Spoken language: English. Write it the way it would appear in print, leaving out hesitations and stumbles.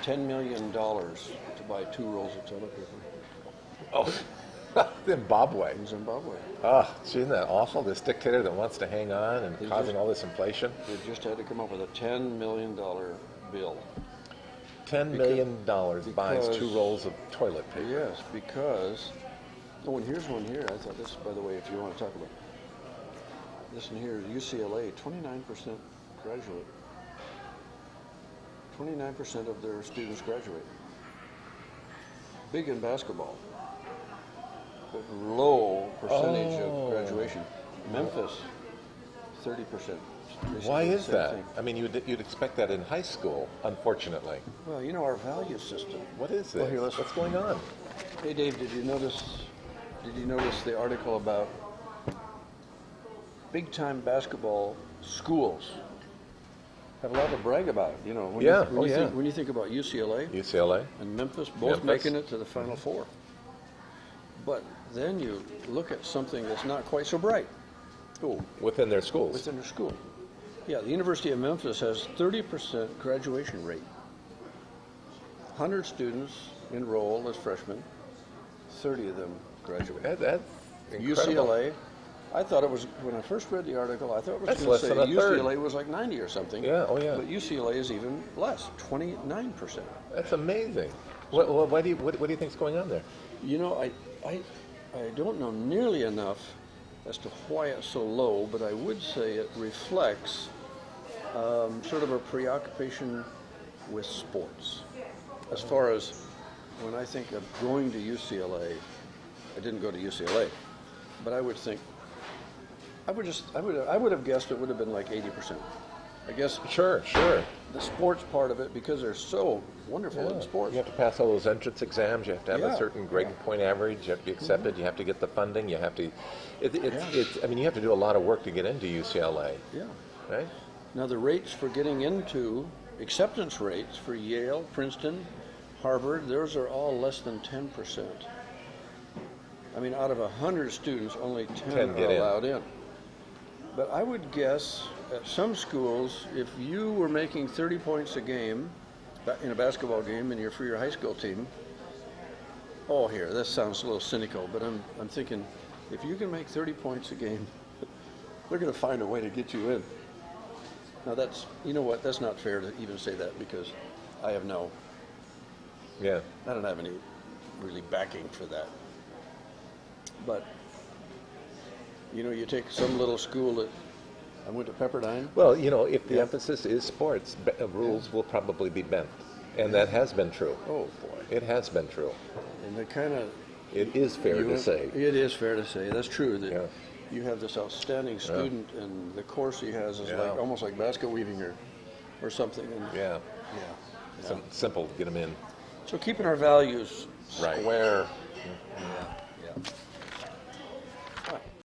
$10 million to buy 2 rolls of toilet paper Oh, Zimbabwe. in Zimbabwe. Oh, isn't that awful? This dictator that wants to hang on and causing all this inflation. They just had to come up with a $10 million bill. $10 million buys 2 rolls of toilet paper. Yes, because, oh, and here's one here. I thought this, by the way, if you want to talk about this one here, UCLA, 29% graduate. 29% of their students graduate. Big in basketball, but low percentage of graduation. Memphis, 30%. Why is that? I mean, you'd expect that in high school, unfortunately. Well, you know our value system. What is this? Well, here, What's going on? Hey, Dave, did you notice the article about big-time basketball schools have a lot to brag about? You know, when you think about UCLA and Memphis both making it to the Final Four. But then you look at something that's not quite so bright. Oh, within their schools. Within their school. Yeah, the University of Memphis has 30% graduation rate. 100 students enroll as freshmen, 30 of them graduate. That's incredible. UCLA, I thought it was, when I first read the article, I thought it was That's going to say less than a third. UCLA was like 90 or something. Yeah, oh yeah. But UCLA is even less, 29%. That's amazing. What do you think's going on there? You know, I don't know nearly enough as to why it's so low, but I would say it reflects sort of a preoccupation with sports. As far as when I think of going to UCLA, I didn't go to UCLA, but I would think, I would have guessed it would have been like 80%. I guess. Sure. The sports part of it, because they're so wonderful in sports. You have to pass all those entrance exams. You have to have a certain grade point average. You have to be accepted. You have to get the funding. You have to. I mean, you have to do a lot of work to get into UCLA. Yeah. Right. Now the rates for getting into, acceptance rates for Yale, Princeton, Harvard, those are all less than 10%. I mean, out of 100 students, only 10 are allowed in. But I would guess at some schools, if you were making 30 points a game in a basketball game and you're for your high school team, oh, here, this sounds a little cynical, but I'm thinking, if you can make 30 points a game, they're going to find a way to get you in. Now that's, you know what, that's not fair to even say that, because I have I don't have any really backing for that. But, you know, you take some little school that, I went to Pepperdine. Well, you know, if the emphasis is sports, rules will probably be bent. And that has been true. Oh, boy. It has been true. And the kind of... It is fair to say. It is fair to say. That's true. That you have this outstanding student, and the course he has is like almost like basket weaving or something. And Simple to get them in. So keeping our values square. Yeah.